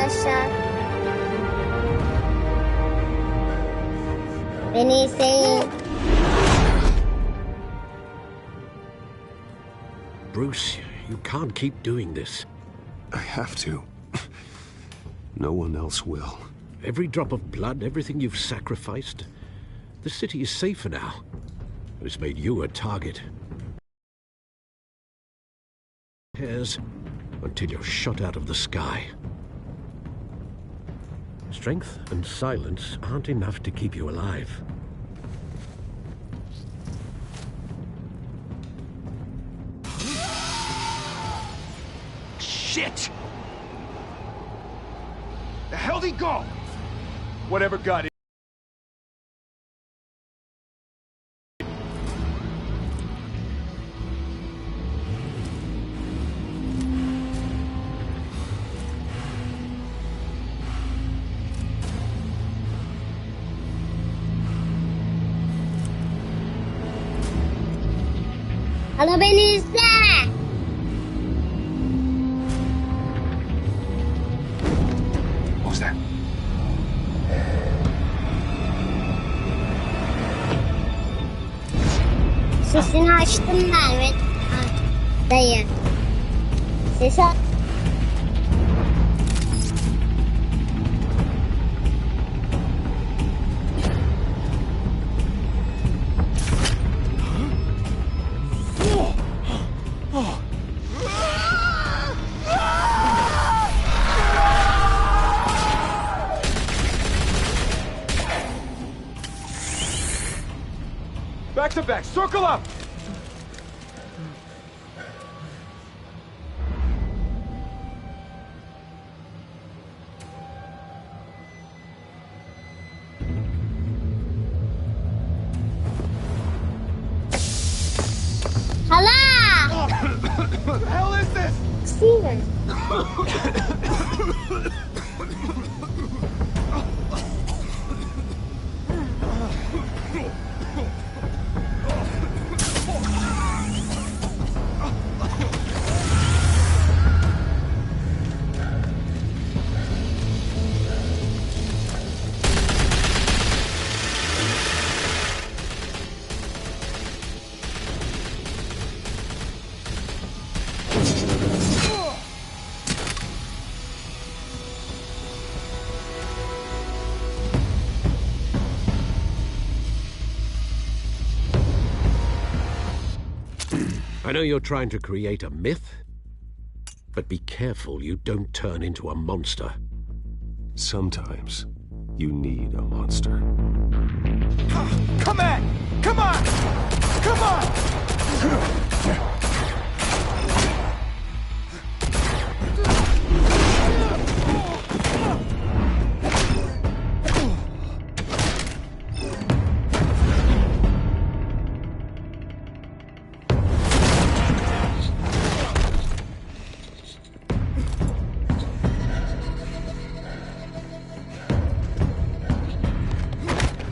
aşağı. Beni izleyin. Bruce, you can't keep doing this. I have to. No one else will. Every drop of blood, everything you've sacrificed. The city is safer now. It's made you a target. Cares until you're shot out of the sky. Strength and silence aren't enough to keep you alive. Shit! The hell'd he go? Whatever got it. Hala beni izle. What was that? Sesini açtım ben evet. Dayı. Sesi Back to back, circle up! hala. What the hell is this? Steven. I know you're trying to create a myth, but be careful you don't turn into a monster. Sometimes you need a monster. Come on! Come on! Come on!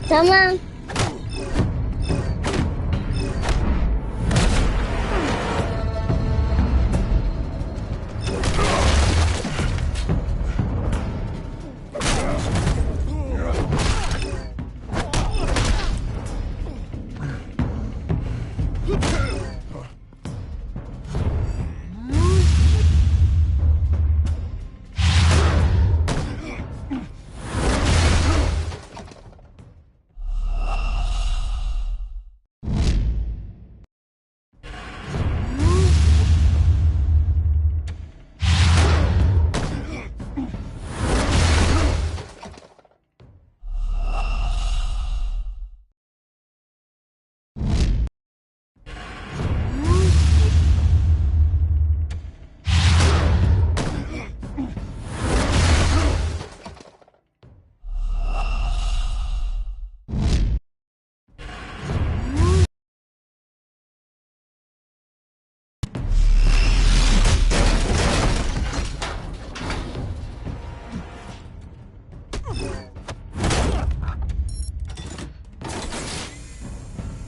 Tamam.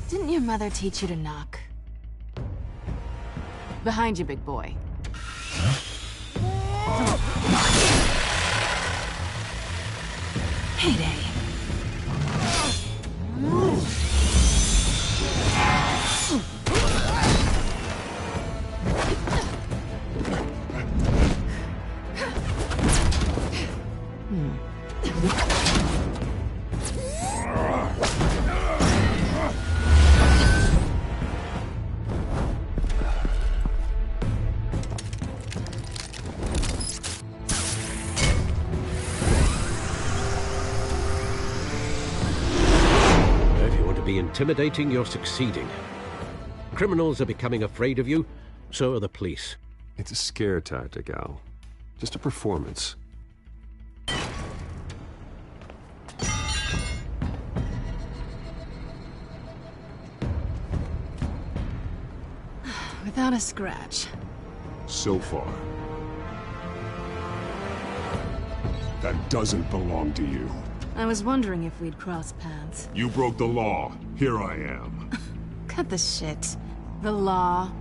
Didn't your mother teach you to knock? Behind you, big boy. Payday. Intimidating, you're succeeding. Criminals are becoming afraid of you, so are the police. It's a scare tactic, Al. Just a performance. Without a scratch. So far. That doesn't belong to you. I was wondering if we'd cross paths. You broke the law. Here I am. Cut the shit. The law.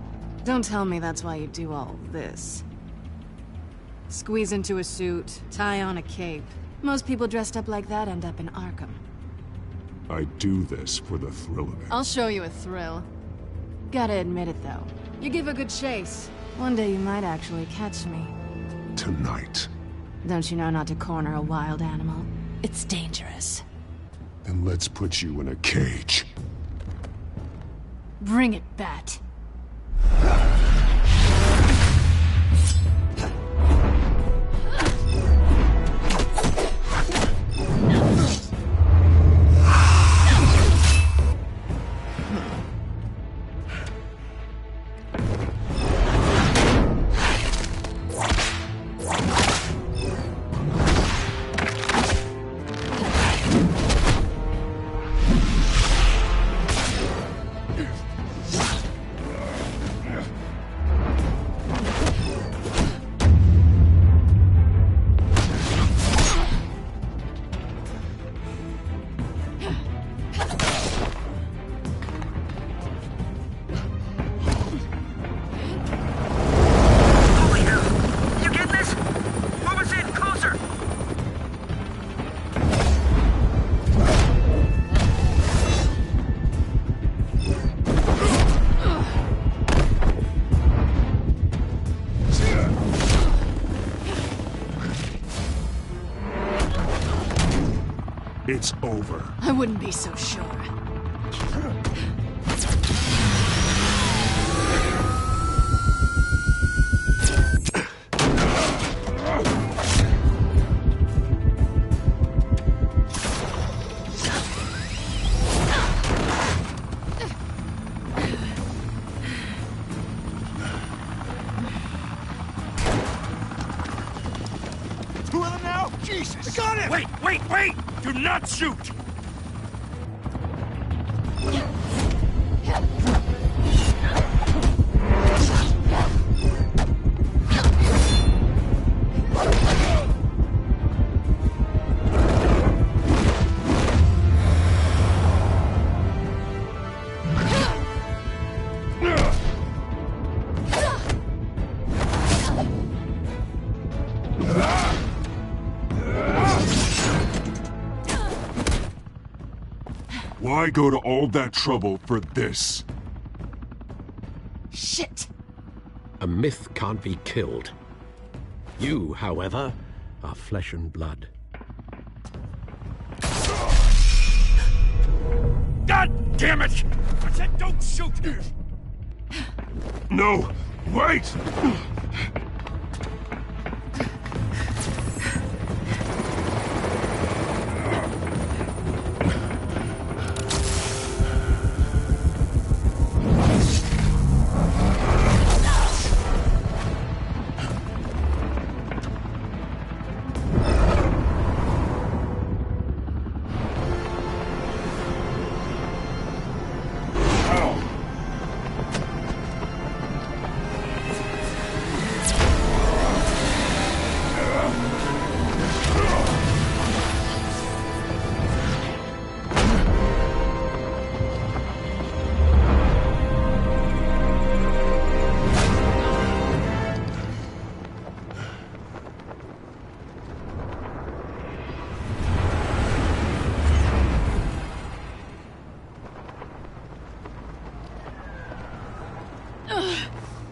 Don't tell me that's why you do all this. Squeeze into a suit, tie on a cape. Most people dressed up like that end up in Arkham. I do this for the thrill of it. I'll show you a thrill. Gotta admit it, though. You give a good chase. One day you might actually catch me. Tonight. Don't you know not to corner a wild animal? It's dangerous. Then let's put you in a cage. Bring it, Bat. It's over. I wouldn't be so sure. Two of them now? Jesus! I got him! Wait! Do not shoot! Why go to all that trouble for this? Shit! A myth can't be killed. You, however, are flesh and blood. God damn it! I said don't shoot! No! Wait!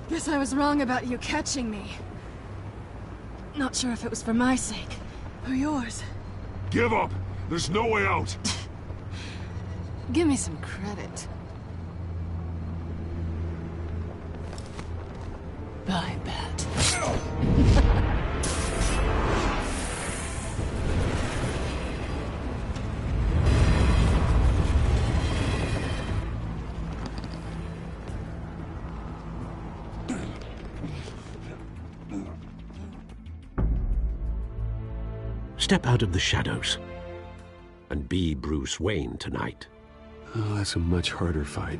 Guess I was wrong about you catching me. Not sure if it was for my sake, or yours. Give up! There's no way out! Give me some credit. I bet. Step out of the shadows and be Bruce Wayne tonight. Oh, that's a much harder fight.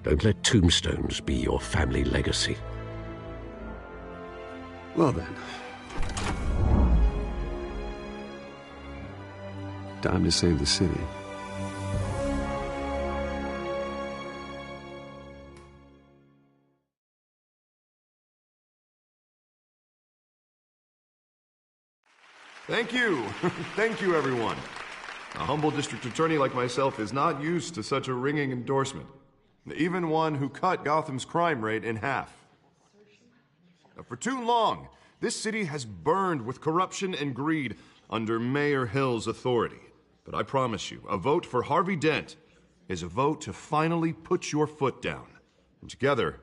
Don't let tombstones be your family legacy. Well then. Time to save the city. Thank you. Thank you, everyone. A humble district attorney like myself is not used to such a ringing endorsement. Even one who cut Gotham's crime rate in half. For too long, this city has burned with corruption and greed under Mayor Hill's authority. But I promise you, a vote for Harvey Dent is a vote to finally put your foot down. And together,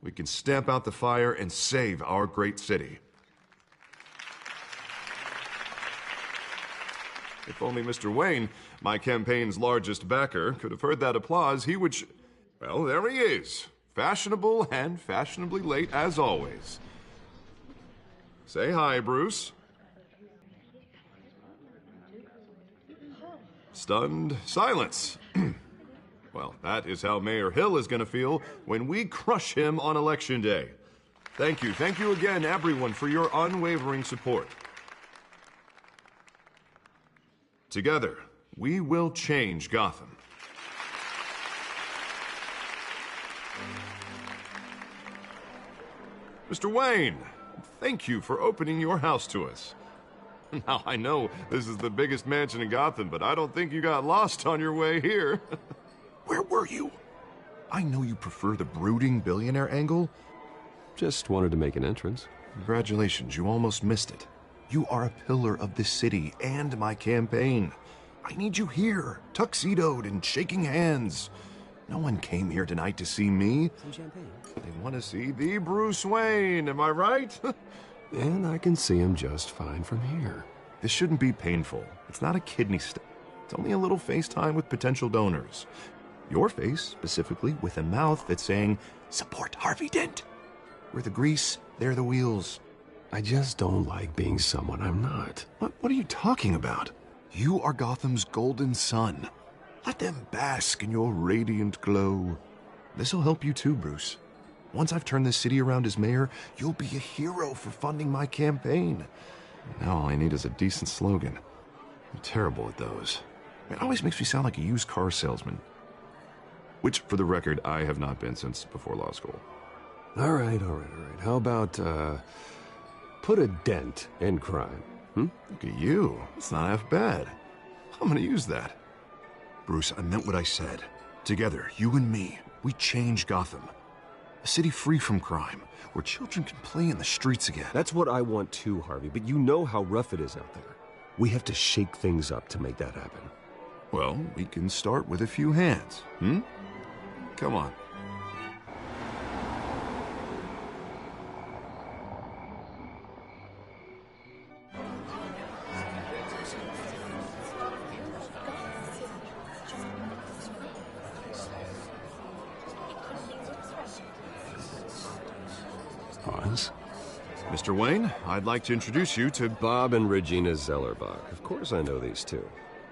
we can stamp out the fire and save our great city. If only Mr. Wayne, my campaign's largest backer, could have heard that applause, he would well, there he is. Fashionable and fashionably late as always. Say hi, Bruce. Stunned silence. Well, that is how Mayor Hill is going to feel when we crush him on Election Day. Thank you again, everyone, for your unwavering support. Together, we will change Gotham. Mr. Wayne, thank you for opening your house to us. Now, I know this is the biggest mansion in Gotham, but I don't think you got lost on your way here. Where were you? I know you prefer the brooding billionaire angle. Just wanted to make an entrance. Congratulations, you almost missed it. You are a pillar of this city and my campaign. I need you here, tuxedoed and shaking hands. No one came here tonight to see me. Some champagne. They want to see the Bruce Wayne, am I right? And I can see him just fine from here. This shouldn't be painful. It's not a kidney stone. It's only a little FaceTime with potential donors. Your face, specifically, with a mouth that's saying, support Harvey Dent. We're the grease, they're the wheels. I just don't like being someone I'm not. What are you talking about? You are Gotham's golden sun. Let them bask in your radiant glow. This'll help you too, Bruce. Once I've turned this city around as mayor, you'll be a hero for funding my campaign. Now all I need is a decent slogan. I'm terrible at those. It always makes me sound like a used car salesman. Which, for the record, I have not been since before law school. All right. How about, put a dent in crime? Look at you. It's not half bad. I'm gonna use that. Bruce, I meant what I said. Together, you and me, we change Gotham. A city free from crime, where children can play in the streets again. That's what I want too, Harvey, but you know how rough it is out there. We have to shake things up to make that happen. Well, we can start with a few hands, Come on. Hans? Mr. Wayne, I'd like to introduce you to Bob and Regina Zellerbach. Of course I know these two.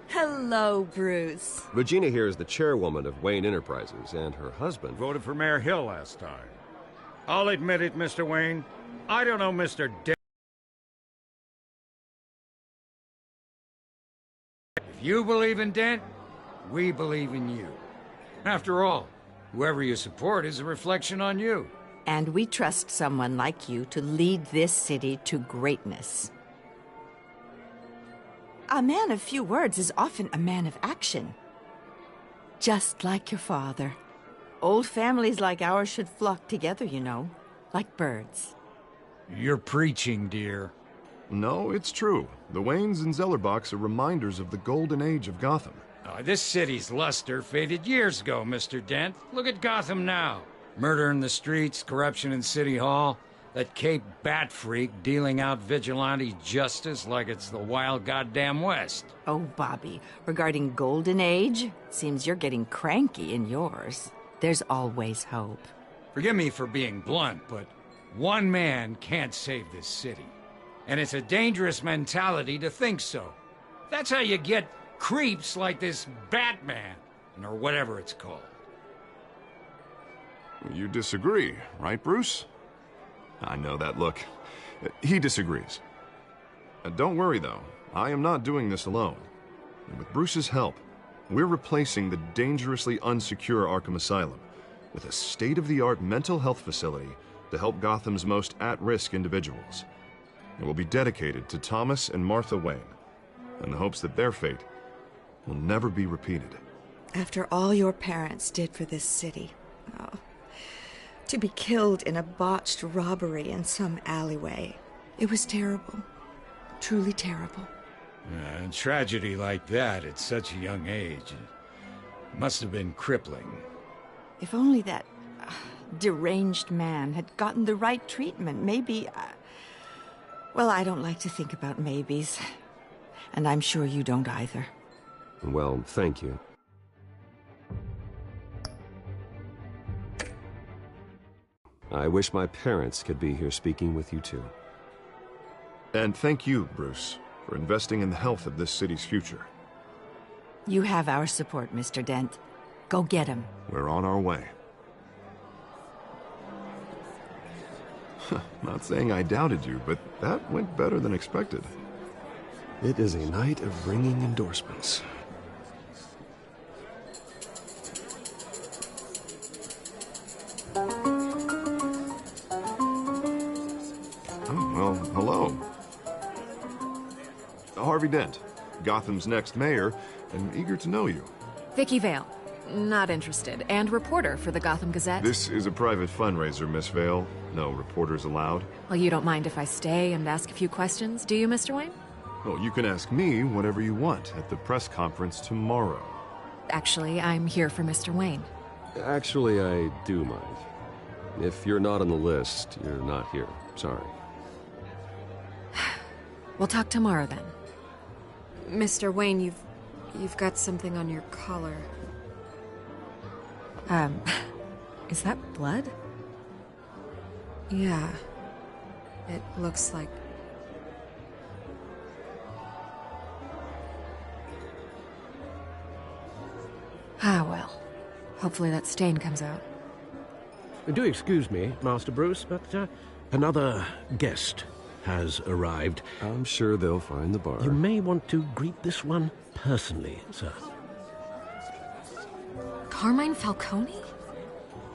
Hello, Bruce. Regina here is the chairwoman of Wayne Enterprises, and her husband... Voted for Mayor Hill last time. I'll admit it, Mr. Wayne. I don't know Mr. Dent. If you believe in Dent, we believe in you. After all, whoever you support is a reflection on you. And we trust someone like you to lead this city to greatness. A man of few words is often a man of action. Just like your father. Old families like ours should flock together, you know, like birds. You're preaching, dear. No, it's true. The Waynes and Zellerbachs are reminders of the golden age of Gotham. This city's luster faded years ago, Mr. Dent. Look at Gotham now. Murder in the streets, corruption in City Hall, that Cape Bat freak dealing out vigilante justice like it's the wild goddamn West. Oh, Bobby, regarding Golden Age, seems you're getting cranky in yours. There's always hope. Forgive me for being blunt, but one man can't save this city. And it's a dangerous mentality to think so. That's how you get creeps like this Batman, or whatever it's called. You disagree, right, Bruce? I know that look. He disagrees. Don't worry, though. I am not doing this alone. And with Bruce's help, we're replacing the dangerously unsecure Arkham Asylum with a state-of-the-art mental health facility to help Gotham's most at-risk individuals. It will be dedicated to Thomas and Martha Wayne, in the hopes that their fate will never be repeated. After all your parents did for this city, oh, to be killed in a botched robbery in some alleyway, it was terrible. Truly terrible. A tragedy like that at such a young age must have been crippling. If only that deranged man had gotten the right treatment, maybe... well, I don't like to think about maybes. And I'm sure you don't either. Well, thank you. I wish my parents could be here speaking with you too. And thank you, Bruce, for investing in the health of this city's future. You have our support, Mr. Dent. Go get him. We're on our way. Not saying I doubted you, but that went better than expected. It is a night of ringing endorsements. Oh, well, hello. Harvey Dent, Gotham's next mayor, and eager to know you. Vicky Vale. Not interested. And reporter for the Gotham Gazette. This is a private fundraiser, Miss Vale. No reporters allowed. Well, you don't mind if I stay and ask a few questions, do you, Mr. Wayne? Well, you can ask me whatever you want at the press conference tomorrow. Actually, I'm here for Mr. Wayne. Actually, I do mind. If you're not on the list, you're not here. Sorry. We'll talk tomorrow then. Mr. Wayne, you've got something on your collar. Is that blood? Yeah. It looks like... Ah, well. Hopefully that stain comes out. Do excuse me, Master Bruce, but another guest has arrived. I'm sure they'll find the bar. You may want to greet this one personally, sir. Carmine Falcone?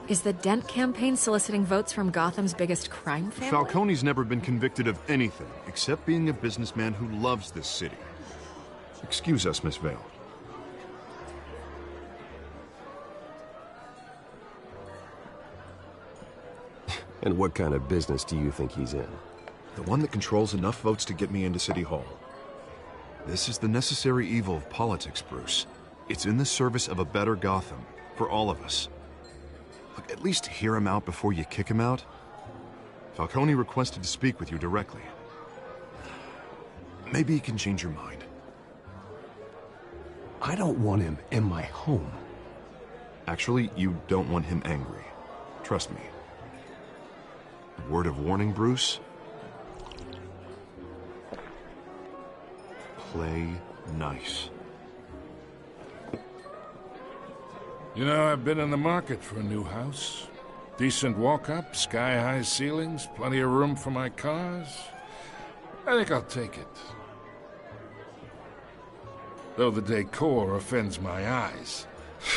Is the Dent campaign soliciting votes from Gotham's biggest crime family? Falcone's never been convicted of anything except being a businessman who loves this city. Excuse us, Miss Vale. And what kind of business do you think he's in? The one that controls enough votes to get me into City Hall. This is the necessary evil of politics, Bruce. It's in the service of a better Gotham, for all of us. Look, at least hear him out before you kick him out. Falcone requested to speak with you directly. Maybe he can change your mind. I don't want him in my home. Actually, you don't want him angry. Trust me. A word of warning, Bruce. Play nice. You know, I've been in the market for a new house. Decent walk-up, sky-high ceilings, plenty of room for my cars. I think I'll take it. Though the decor offends my eyes.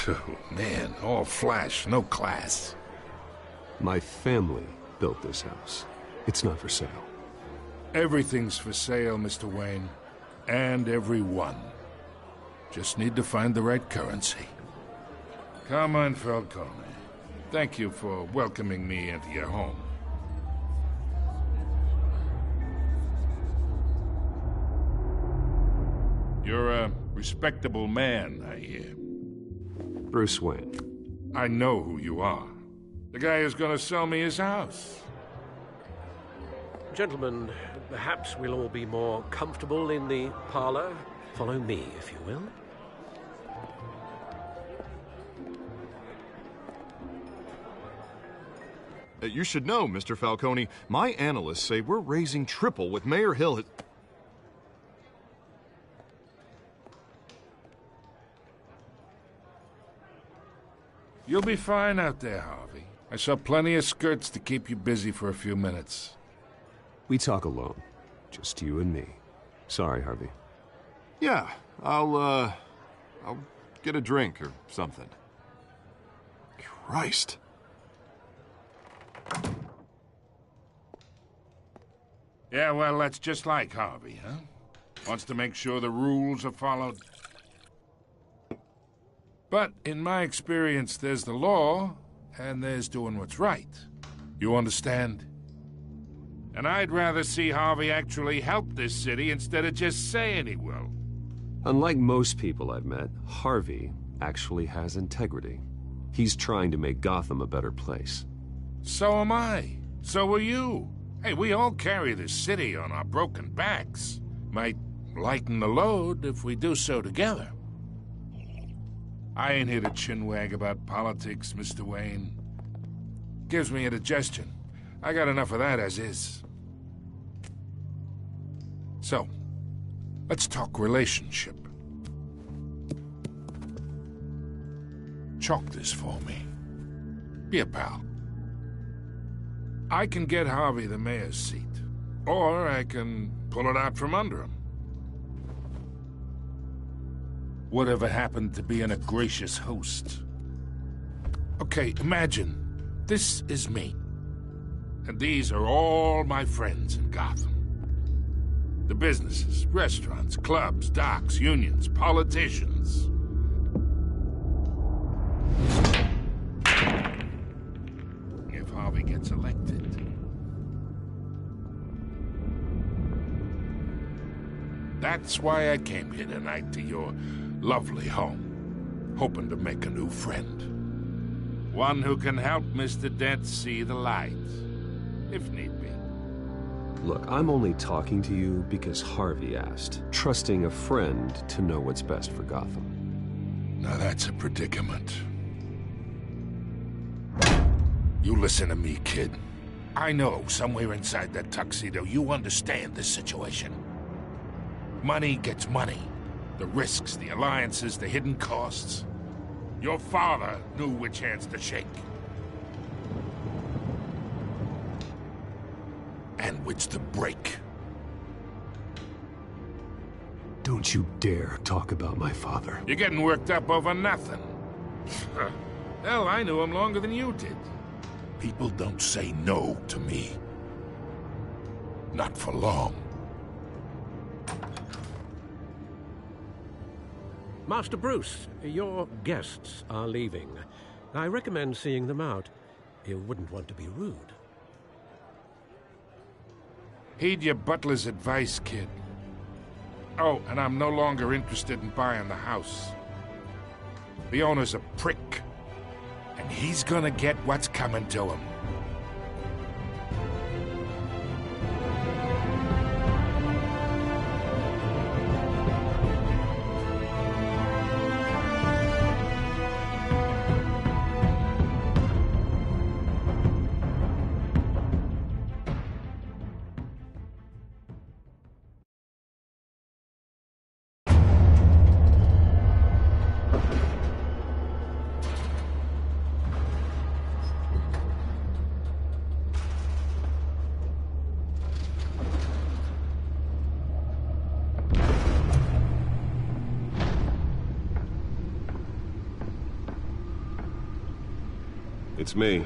Oh, man, all flash, no class. My family built this house. It's not for sale. Everything's for sale, Mr. Wayne. And everyone. Just need to find the right currency. Carmine Falcone. Thank you for welcoming me into your home. You're a respectable man, I hear. Bruce Wayne. I know who you are. The guy who's gonna sell me his house. Gentlemen, perhaps we'll all be more comfortable in the parlor. Follow me, if you will. You should know, Mr. Falcone, my analysts say we're raising triple with Mayor Hill. You'll be fine out there, Harvey. I saw plenty of skirts to keep you busy for a few minutes. We talk alone. Just you and me. Sorry, Harvey. Yeah, I'll get a drink or something. Christ. Yeah, well, that's just like Harvey, huh? Wants to make sure the rules are followed. But in my experience, there's the law, and there's doing what's right. You understand? And I'd rather see Harvey actually help this city instead of just saying he will. Unlike most people I've met, Harvey actually has integrity. He's trying to make Gotham a better place. So am I. So are you. Hey, we all carry this city on our broken backs. Might lighten the load if we do so together. I ain't here to chinwag about politics, Mr. Wayne. Gives me indigestion. I got enough of that as is. So, let's talk relationship. Chalk this for me. Be a pal. I can get Harvey the mayor's seat, or I can pull it out from under him. Whatever happened to being a gracious host? Okay, imagine this is me, and these are all my friends in Gotham. The businesses, restaurants, clubs, docks, unions, politicians. If Harvey gets elected. That's why I came here tonight to your lovely home, hoping to make a new friend. One who can help Mr. Dent see the light, if need be. Look, I'm only talking to you because Harvey asked, trusting a friend to know what's best for Gotham. Now that's a predicament. You listen to me, kid. I know somewhere inside that tuxedo you understand this situation. Money gets money. The risks, the alliances, the hidden costs. Your father knew which hands to shake. And which to break. Don't you dare talk about my father. You're getting worked up over nothing. Hell, I knew him longer than you did. People don't say no to me. Not for long. Master Bruce, your guests are leaving. I recommend seeing them out. You wouldn't want to be rude. Heed your butler's advice, kid. Oh, and I'm no longer interested in buying the house. The owner's a prick, and he's gonna get what's coming to him. It's me.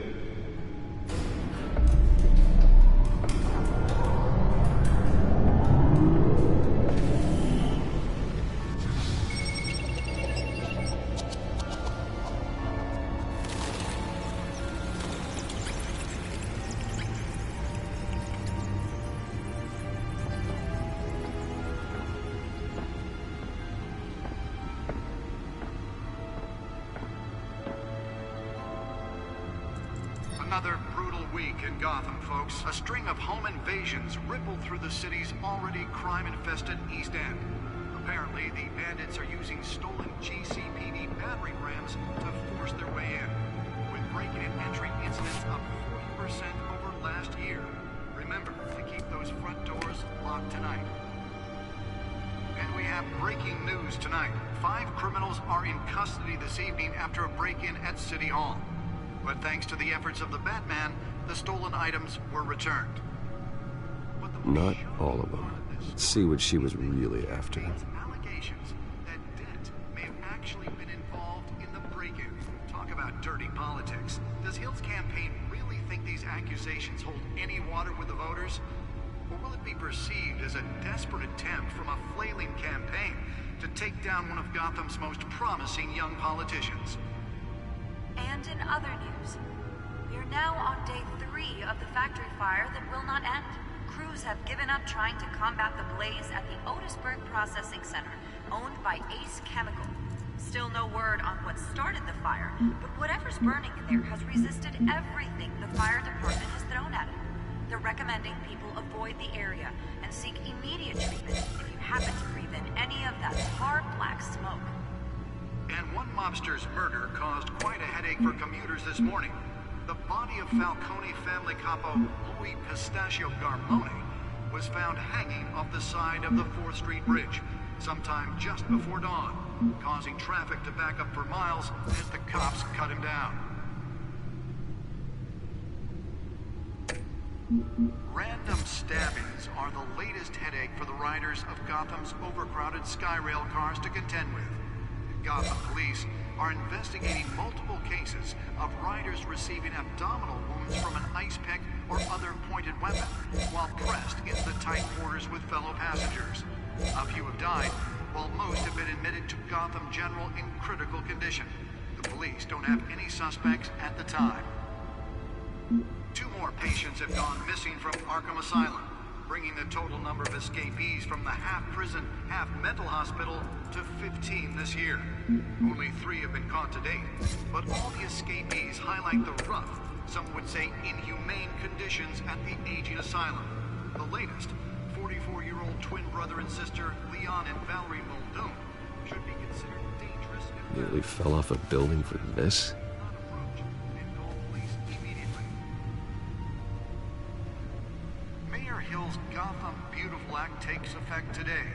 Another brutal week in Gotham, folks. A string of home invasions rippled through the city's already crime-infested East End. Apparently, the bandits are using stolen GCPD battering rams to force their way in, with breaking and entering incidents up 40% over last year. Remember to keep those front doors locked tonight. And we have breaking news tonight. 5 criminals are in custody this evening after a break-in at City Hall. But thanks to the efforts of the Batman, the stolen items were returned. Not all of them. Let's see what she was really after. Allegations that Dent may have actually been involved in the break-in. Talk about dirty politics. Does Hill's campaign really think these accusations hold any water with the voters? Or will it be perceived as a desperate attempt from a flailing campaign to take down one of Gotham's most promising young politicians? And in other news, we are now on day 3 of the factory fire that will not end. Crews have given up trying to combat the blaze at the Otisburg Processing Center, owned by Ace Chemical. Still no word on what started the fire, but whatever's burning in there has resisted everything the fire department has thrown at it. They're recommending people avoid the area and seek immediate treatment if you happen to breathe in any of that hard black smoke. And one mobster's murder caused quite a headache for commuters this morning. The body of Falcone family capo Louis Pistachio Garmone was found hanging off the side of the 4th Street Bridge sometime just before dawn, causing traffic to back up for miles as the cops cut him down. Random stabbings are the latest headache for the riders of Gotham's overcrowded Skyrail cars to contend with. Gotham police are investigating multiple cases of riders receiving abdominal wounds from an ice pick or other pointed weapon while pressed into the tight quarters with fellow passengers. A few have died, while most have been admitted to Gotham General in critical condition. The police don't have any suspects at the time. 2 more patients have gone missing from Arkham Asylum, bringing the total number of escapees from the half-prison, half-mental hospital to 15 this year. Only 3 have been caught to date, but all the escapees highlight the rough, some would say inhumane conditions at the aging asylum. The latest, 44-year-old twin brother and sister Leon and Valerie Muldoon, should be considered dangerous. Nearly fell off a building for this? Mayor Hill's Gotham Beautiful Act takes effect today,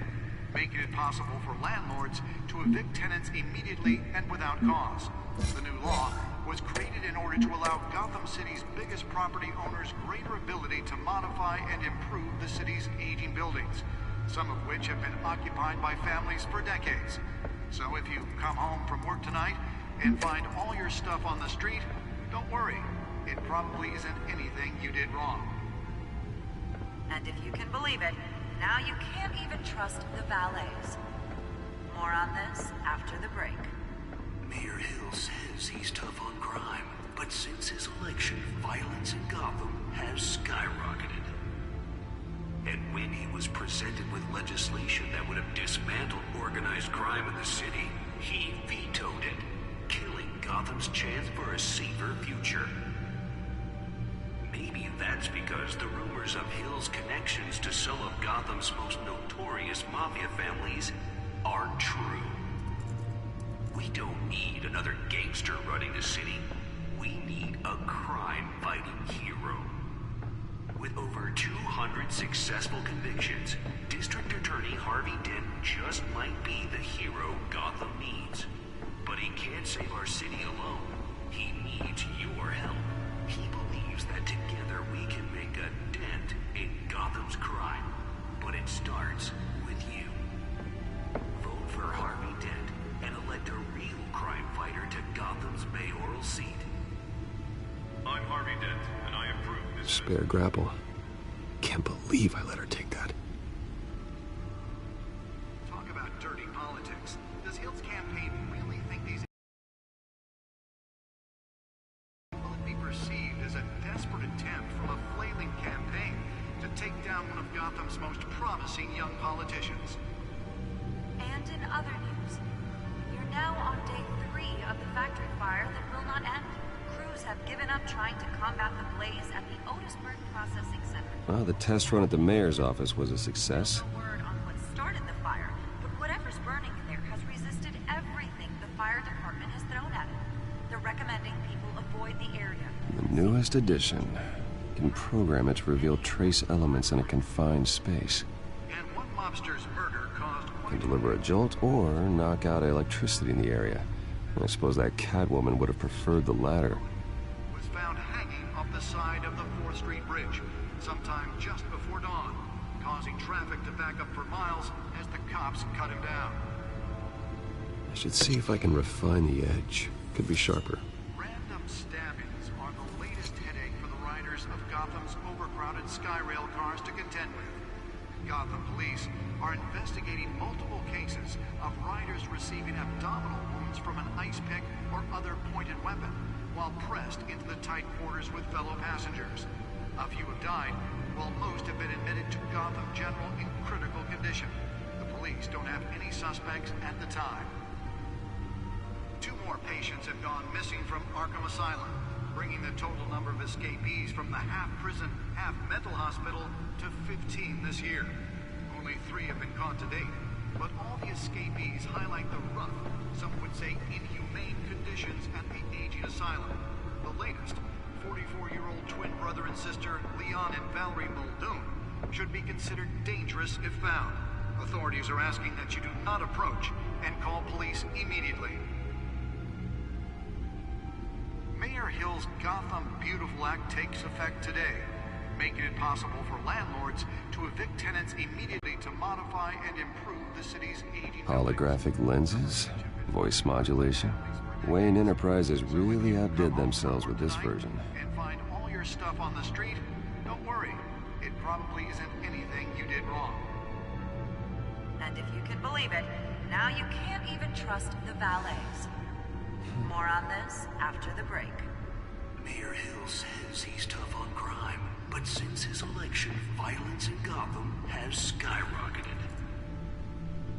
making it possible for landlords to evict tenants immediately and without cause. The new law was created in order to allow Gotham City's biggest property owners greater ability to modify and improve the city's aging buildings, some of which have been occupied by families for decades. So if you come home from work tonight and find all your stuff on the street, don't worry. It probably isn't anything you did wrong. And if you can believe it, now you can't even trust the valets. More on this after the break. Mayor Hill says he's tough on crime, but since his election, violence in Gotham has skyrocketed. And when he was presented with legislation that would have dismantled organized crime in the city, he vetoed it, killing Gotham's chance for a safer future. Maybe that's because the rumors of Hill's connections to some of Gotham's most notorious mafia families aren't true. We don't need another gangster running the city. We need a crime-fighting hero. With over 200 successful convictions, District Attorney Harvey Dent just might be the hero Gotham needs. But he can't save our city alone. He needs your help. He believes that together we can make a dent in Gotham's crime. But it starts with you. Vote for Harvey Dent and elect a real crime fighter to Gotham's mayoral seat. I'm Harvey Dent, and I approve this. Spare grapple. Can't believe I let her take that. Talk about dirty politics. Does Hill's campaign really think these will it be perceived as a desperate attempt from a flailing campaign to take down one of Gotham's most promising young politicians? And in other news, we are now on day 3 of the factory fire that will not end. Crews Crews have given up trying to combat the blaze at the Otisburg Processing Center. Well, the test run at the mayor's office was a success. No word on what started the fire, but whatever's burning in there has resisted everything the fire department has thrown at it. They're recommending people avoid the area. The newest addition. You can program it to reveal trace elements in a confined space. And one mobster's murder caused Can deliver a jolt or knock out electricity in the area. I suppose that Catwoman would have preferred the latter. was found hanging off the side of the 4th Street Bridge sometime just before dawn, causing traffic to back up for miles as the cops cut him down. I should see if I can refine the edge. Could be sharper. Random stabbings are the latest headache for the riders of Gotham's overcrowded Skyrail cars to contend with. Gotham police are investigating multiple cases of riders receiving abdominal wounds from an ice pick or other pointed weapon while pressed into the tight quarters with fellow passengers. A few have died, while most have been admitted to Gotham General in critical condition. The police don't have any suspects at the time. 2 more patients have gone missing from Arkham Asylum, bringing the total number of escapees from the half-prison, half-mental hospital to 15 this year. Only 3 have been caught to date, but all the escapees highlight the rough, some would say inhumane conditions at the aging asylum. The latest, 44-year-old twin brother and sister Leon and Valerie Muldoon, should be considered dangerous if found. Authorities are asking that you do not approach and call police immediately. Mayor Hill's Gotham Beautiful Act takes effect today, making it possible for landlords to evict tenants immediately to modify and improve the city's aging Holographic lenses? Voice modulation? Wayne Enterprises really outdid themselves with this version. and find all your stuff on the street. Don't worry, it probably isn't anything you did wrong. And if you can believe it, now you can't even trust the valets. More on this after the break. Mayor Hill says he's tough on crime, but since his election, violence in Gotham has skyrocketed.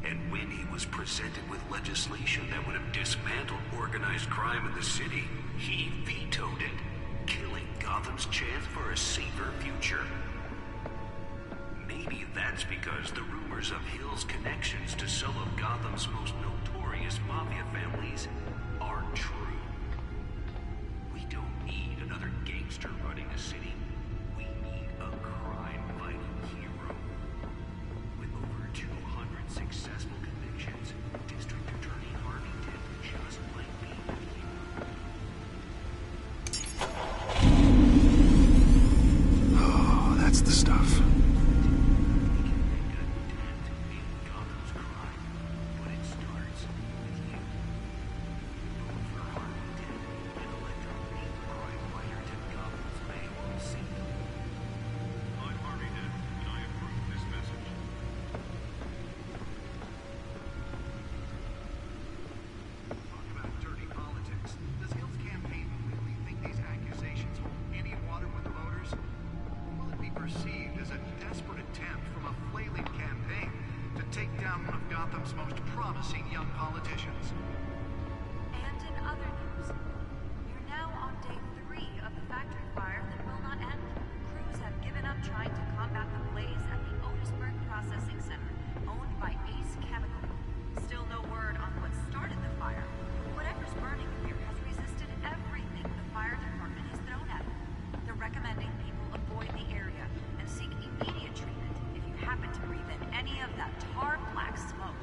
And when he was presented with legislation that would have dismantled organized crime in the city, he vetoed it, killing Gotham's chance for a safer future. Maybe that's because the rumors of Hill's connections to some of Gotham's most notorious mafia families aren't true. We don't need another gangster running the city. We need a crime-fighting hero. With over 200 successful convictions, District Attorney Harvey Dent just might be the hero. Oh, that's the stuff. Most promising young politicians. And in other news, we're now on day 3 of the factory fire that will not end. Crews have given up trying to combat the blaze at the Otisburg Processing Center, owned by Ace Chemical. Still no word on what started the fire. Whatever's burning here has resisted everything the fire department has thrown at it. They're recommending people avoid the area and seek immediate treatment if you happen to breathe in any of that tar black smoke.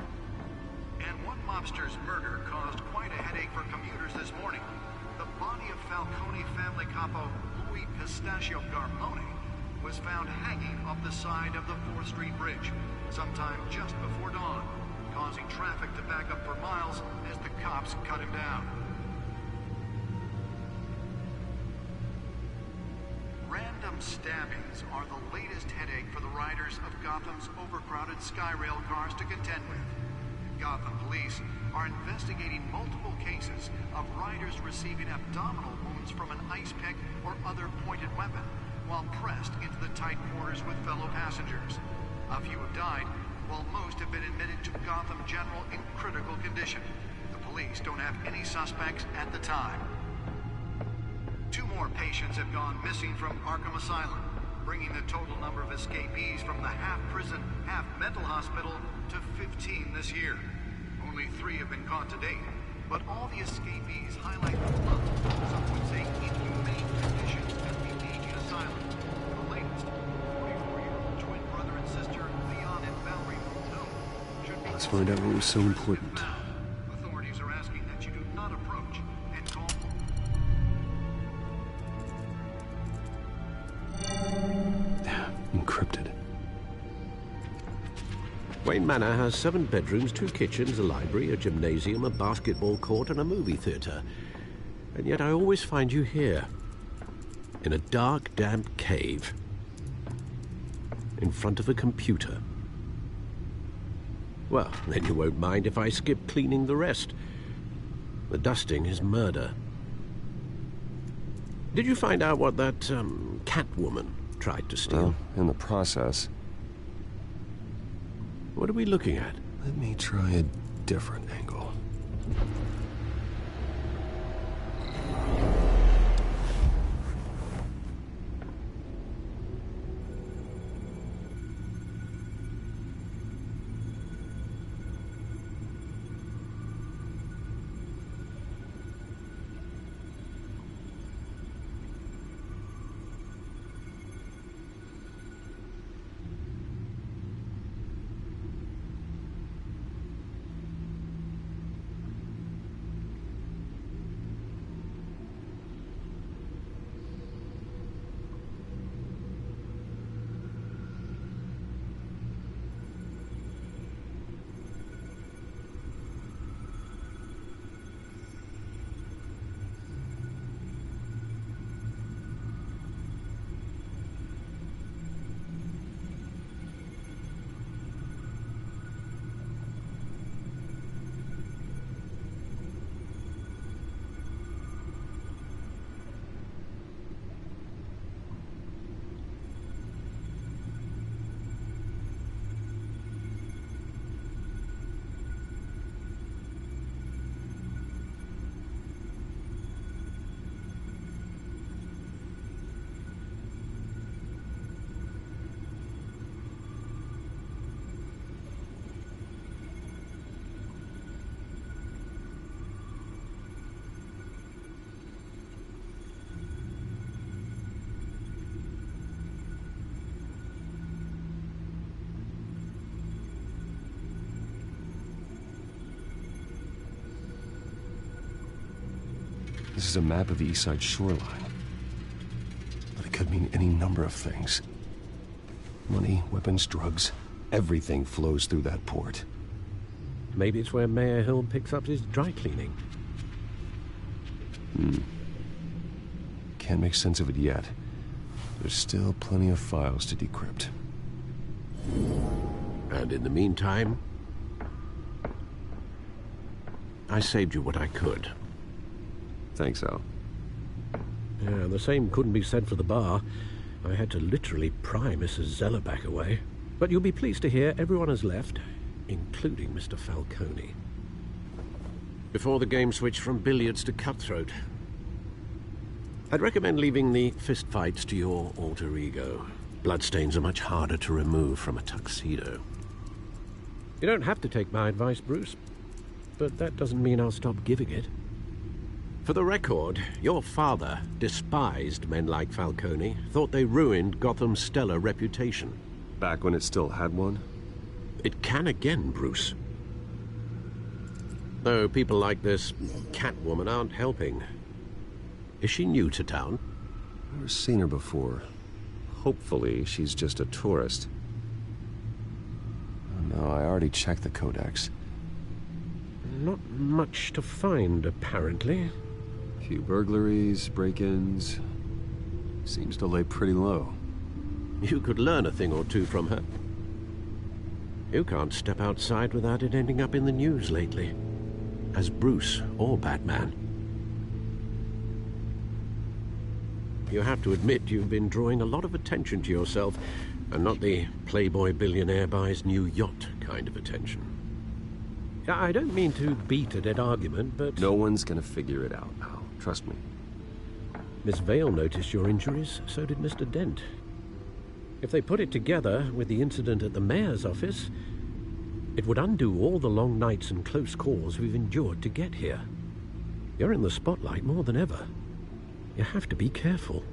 And one mobster's murder caused quite a headache for commuters this morning. The body of Falcone family capo Louis Pistachio Garmone was found hanging off the side of the 4th Street Bridge sometime just before dawn, causing traffic to back up for miles as the cops cut him down. Random stabbings are the latest headache for the riders of Gotham's overcrowded Skyrail cars to contend with. Gotham police are investigating multiple cases of riders receiving abdominal wounds from an ice pick or other pointed weapon while pressed into the tight quarters with fellow passengers. A few have died, while most have been admitted to Gotham General in critical condition. The police don't have any suspects at the time. 2 more patients have gone missing from Arkham Asylum, bringing the total number of escapees from the half-prison, half-mental hospital to 15 this year. Only 3 have been caught to date, but all the escapees highlight the blunt, some would say inhumane conditions at the aging asylum. The latest, 44-year-old twin brother and sister, Leon and Valerie Muldoon, should be... Let's find out what was so important. Authorities are asking that you do not approach and call... Encrypted. Wayne Manor has 7 bedrooms, 2 kitchens, a library, a gymnasium, a basketball court, and a movie theater. And yet I always find you here, in a dark, damp cave, in front of a computer. Well, then you won't mind if I skip cleaning the rest. The dusting is murder. Did you find out what that, Catwoman tried to steal? Well, in the process. What are we looking at? Let me try a different angle. This is a map of the East Side shoreline. But it could mean any number of things. Money, weapons, drugs, everything flows through that port. Maybe it's where Mayor Hill picks up his dry cleaning. Can't make sense of it yet. There's still plenty of files to decrypt. And in the meantime, I saved you what I could. Thanks, Al. Yeah, the same couldn't be said for the bar. I had to literally pry Mrs. Zeller back away. But you'll be pleased to hear everyone has left, including Mr. Falcone. Before the game switched from billiards to cutthroat. I'd recommend leaving the fistfights to your alter ego. Bloodstains are much harder to remove from a tuxedo. You don't have to take my advice, Bruce, but that doesn't mean I'll stop giving it. For the record, your father despised men like Falcone, thought they ruined Gotham's stellar reputation. Back when it still had one? It can again, Bruce. Though people like this Catwoman aren't helping. Is she new to town? Never seen her before. Hopefully, she's just a tourist. Oh, no, I already checked the codex. Not much to find, apparently. A few burglaries, break-ins. Seems to lay pretty low. You could learn a thing or two from her. You can't step outside without it ending up in the news lately. As Bruce or Batman. You have to admit you've been drawing a lot of attention to yourself, and not the playboy billionaire buys new yacht kind of attention. I don't mean to beat a dead argument, but... No one's gonna figure it out, pal. Trust me. Miss Vale noticed your injuries, so did Mr. Dent. If they put it together with the incident at the mayor's office, it would undo all the long nights and close calls we've endured to get here. You're in the spotlight more than ever. You have to be careful.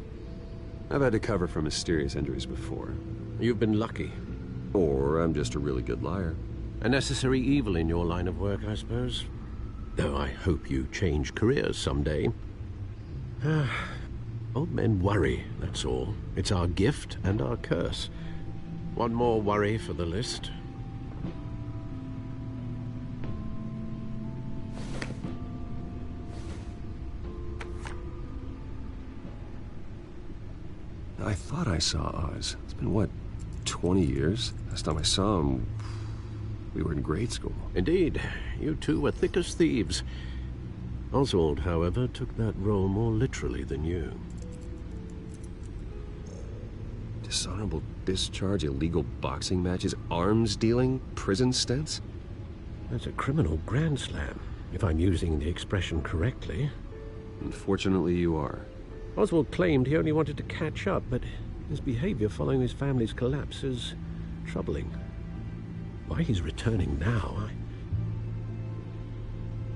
I've had to cover for mysterious injuries before. You've been lucky. Or I'm just a really good liar. A necessary evil in your line of work, I suppose. Though I hope you change careers someday. Old men worry, that's all. It's our gift and our curse. One more worry for the list. I thought I saw Oz. It's been, what, 20 years? Last time I saw him, we were in grade school. Indeed. You two were thick as thieves. Oswald, however, took that role more literally than you. Dishonorable discharge, illegal boxing matches, arms dealing, prison stints? That's a criminal grand slam, if I'm using the expression correctly. Unfortunately, you are. Oswald claimed he only wanted to catch up, but his behavior following his family's collapse is troubling. Why he's returning now,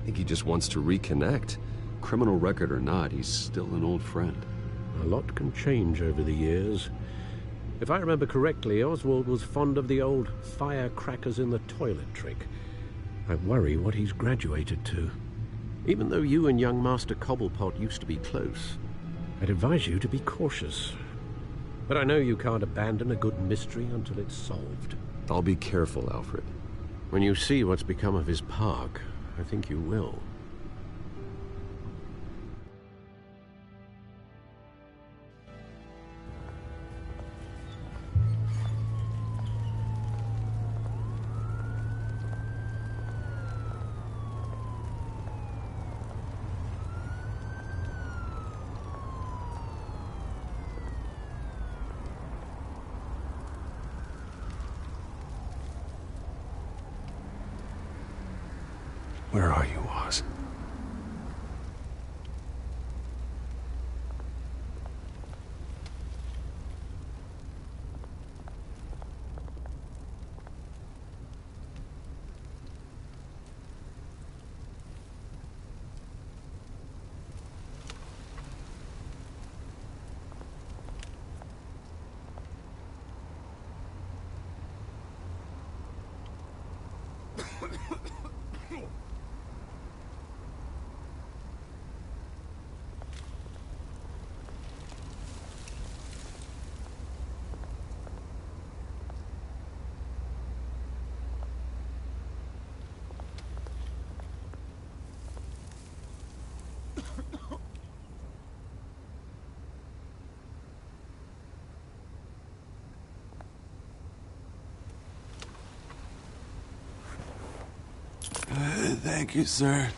I think he just wants to reconnect. Criminal record or not, he's still an old friend. A lot can change over the years. If I remember correctly, Oswald was fond of the old firecrackers in the toilet trick. I worry what he's graduated to. Even though you and young Master Cobblepot used to be close, I'd advise you to be cautious. But I know you can't abandon a good mystery until it's solved. I'll be careful, Alfred. When you see what's become of his park, I think you will. Where are you, Oz? Thank you, sir.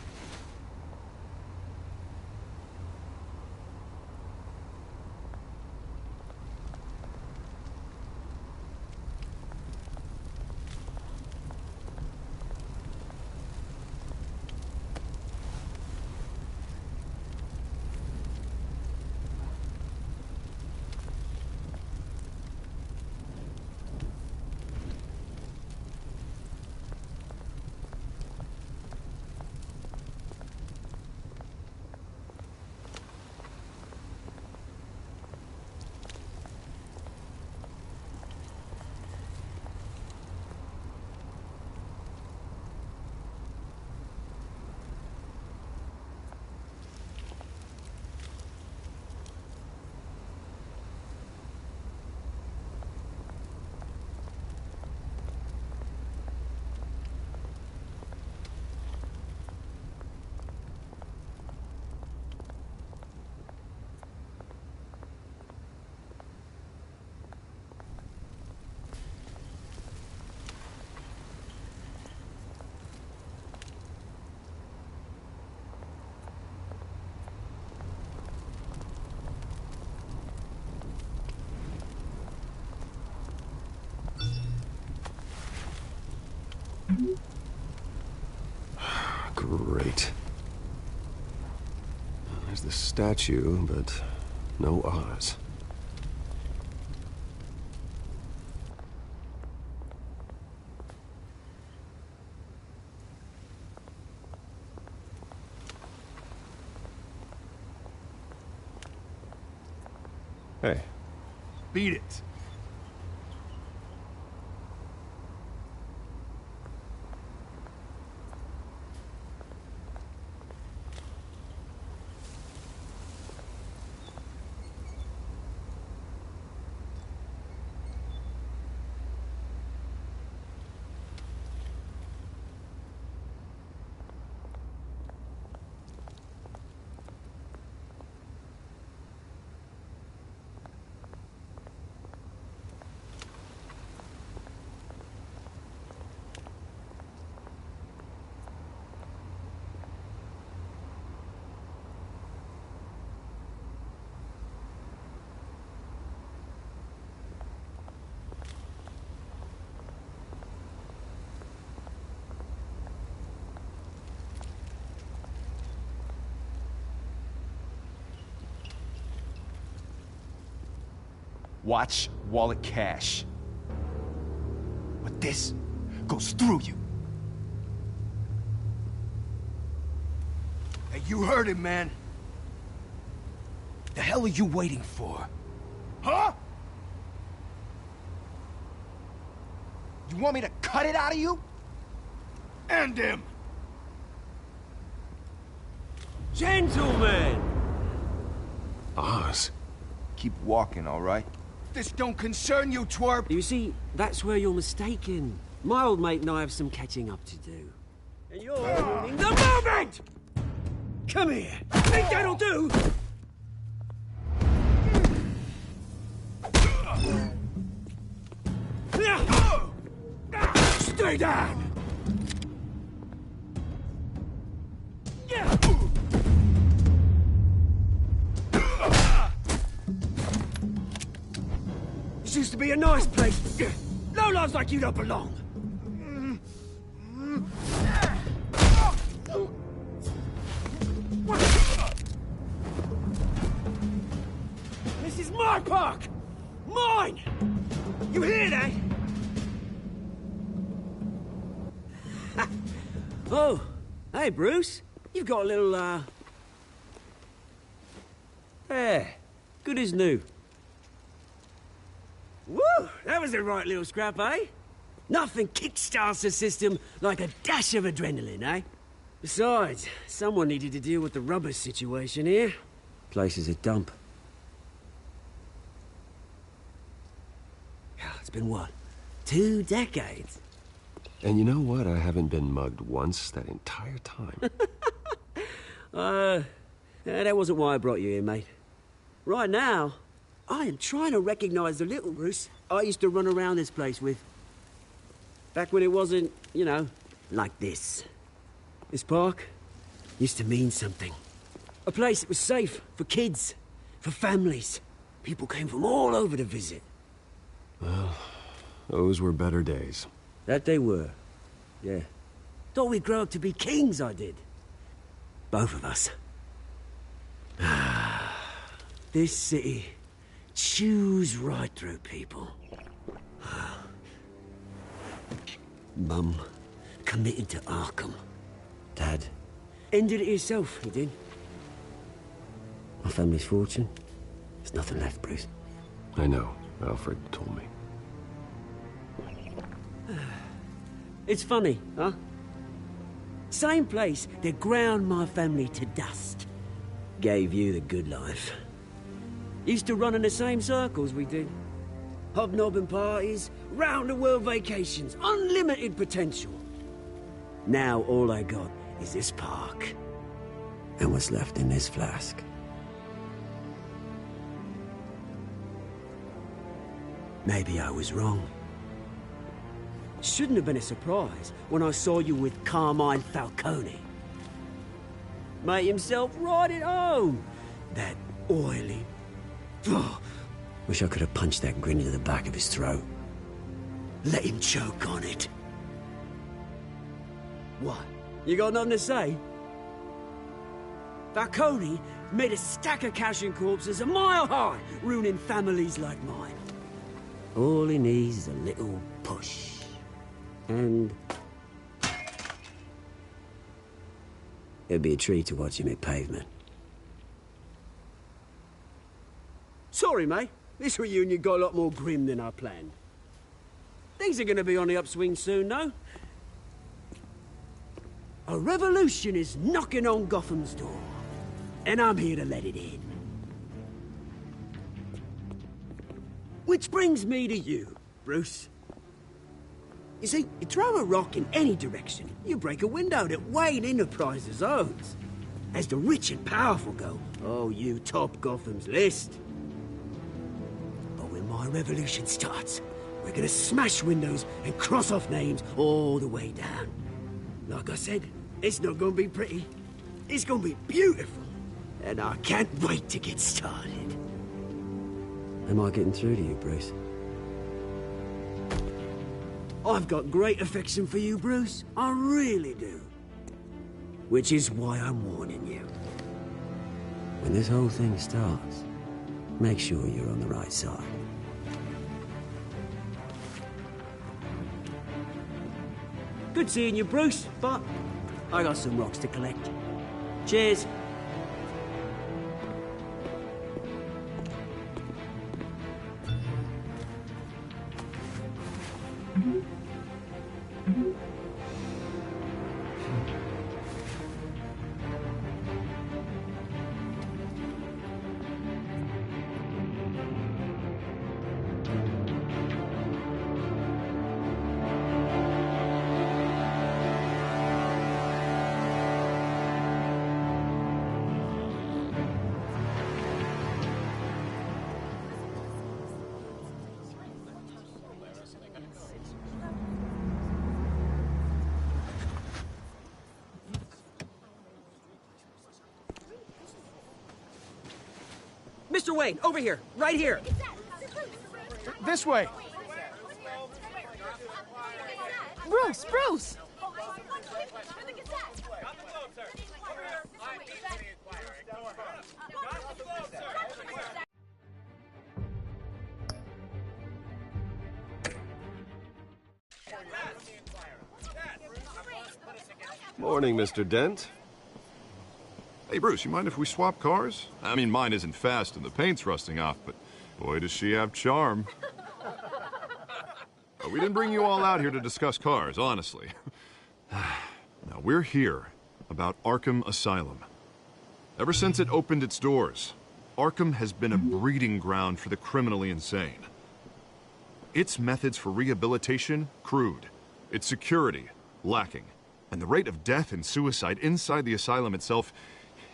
Great. There's the statue, but No Oz. Hey. Beat it. Watch wallet cash. But this goes through you. Hey, you heard it, man. The hell are you waiting for? Huh? You want me to cut it out of you? End him! Gentlemen! Oz. Keep walking, all right? This don't concern you, twerp! You see, that's where you're mistaken. My old mate and I have some catching up to do. And you're ruining the moment! Come here! Think that'll do? Stay down! This used to be a nice place. Lowlifes like you don't belong. This is my park! Mine! You hear that? Oh, hey, Bruce. You've got a little, There. Good as new. Woo! That was a right little scrap, eh? Nothing kickstarts the system like a dash of adrenaline, eh? Besides, someone needed to deal with the rubber situation here. Place is a dump. It's been what? 2 decades? And you know what? I haven't been mugged once that entire time. That wasn't why I brought you here, mate. Right now, I am trying to recognize the little Bruce I used to run around this place with. Back when it wasn't, you know, like this. This park used to mean something. A place that was safe for kids, for families. People came from all over to visit. Well, those were better days. That they were, yeah. Thought we'd grow up to be kings, I did. Both of us. This city chews right through people. Mum committed to Arkham. Dad ended it himself, he did. My family's fortune. There's nothing left, Bruce. I know. Alfred told me. It's funny, huh? Same place that ground my family to dust. Gave you the good life. Used to run in the same circles we did. Hobnobbing parties, round-the-world vacations, unlimited potential. Now all I got is this park. And what's left in this flask. Maybe I was wrong. Shouldn't have been a surprise when I saw you with Carmine Falcone. Made himself right at home. That oily... Oh, wish I could have punched that grin into the back of his throat. Let him choke on it. What? You got nothing to say? Falcone made a stack of cashing corpses a mile high, ruining families like mine. All he needs is a little push. And... it'd be a treat to watch him hit pavement. Sorry, mate. This reunion got a lot more grim than I planned. Things are gonna be on the upswing soon, though. A revolution is knocking on Gotham's door. And I'm here to let it in. Which brings me to you, Bruce. You see, you throw a rock in any direction, you break a window that Wayne Enterprises owns. As the rich and powerful go, oh, you top Gotham's list. But when my revolution starts, we're gonna smash windows and cross off names all the way down. Like I said, it's not gonna be pretty. It's gonna be beautiful. And I can't wait to get started. Am I getting through to you, Bruce? I've got great affection for you, Bruce. I really do. Which is why I'm warning you. When this whole thing starts, make sure you're on the right side. Good seeing you, Bruce, but I got some rocks to collect. Cheers. Mr. Wayne, over here, right here. This way. Bruce, Bruce! Morning, Mr. Dent. Hey, Bruce, you mind if we swap cars? I mean, mine isn't fast and the paint's rusting off, but boy, does she have charm. We didn't bring you all out here to discuss cars, honestly. Now, we're here about Arkham Asylum. Ever since it opened its doors, Arkham has been a breeding ground for the criminally insane. Its methods for rehabilitation, crude. Its security, lacking. And the rate of death and suicide inside the asylum itself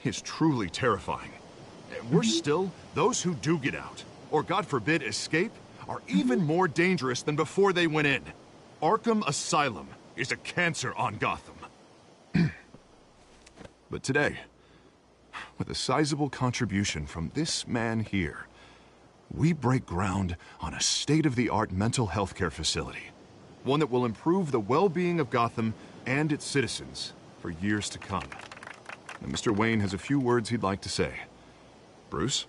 is truly terrifying. And worse still, those who do get out, or God forbid escape, are even more dangerous than before they went in. Arkham Asylum is a cancer on Gotham. But today, with a sizable contribution from this man here, we break ground on a state-of-the-art mental health care facility. One that will improve the well-being of Gotham and its citizens for years to come. Now, Mr. Wayne has a few words he'd like to say. Bruce?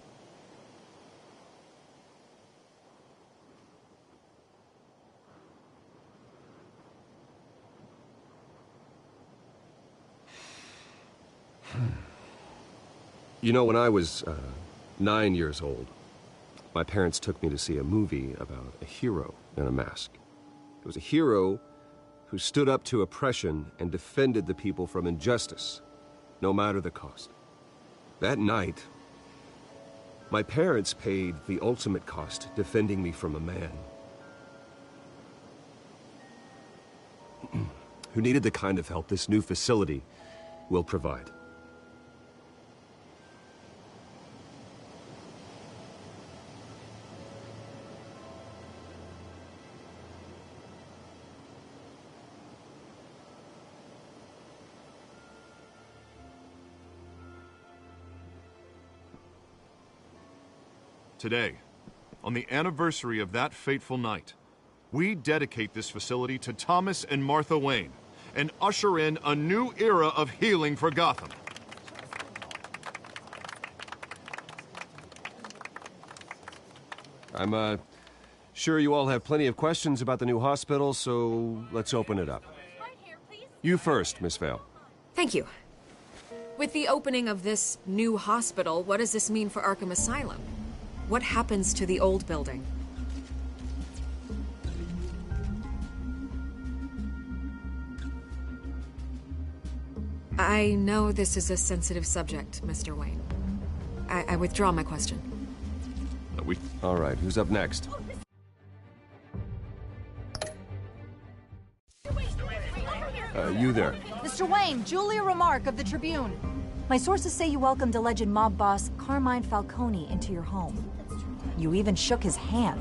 You know, when I was 9 years old, my parents took me to see a movie about a hero in a mask. It was a hero who stood up to oppression and defended the people from injustice, no matter the cost. That night, my parents paid the ultimate cost defending me from a man who needed the kind of help this new facility will provide. Today, on the anniversary of that fateful night, we dedicate this facility to Thomas and Martha Wayne and usher in a new era of healing for Gotham. I'm, sure you all have plenty of questions about the new hospital, so let's open it up. You first, Miss Vale. Thank you. With the opening of this new hospital, what does this mean for Arkham Asylum? What happens to the old building? I know this is a sensitive subject, Mr. Wayne. I withdraw my question. All right, who's up next? You there. Mr. Wayne, Julia Remark of the Tribune. My sources say you welcomed alleged mob boss Carmine Falcone into your home. You even shook his hand.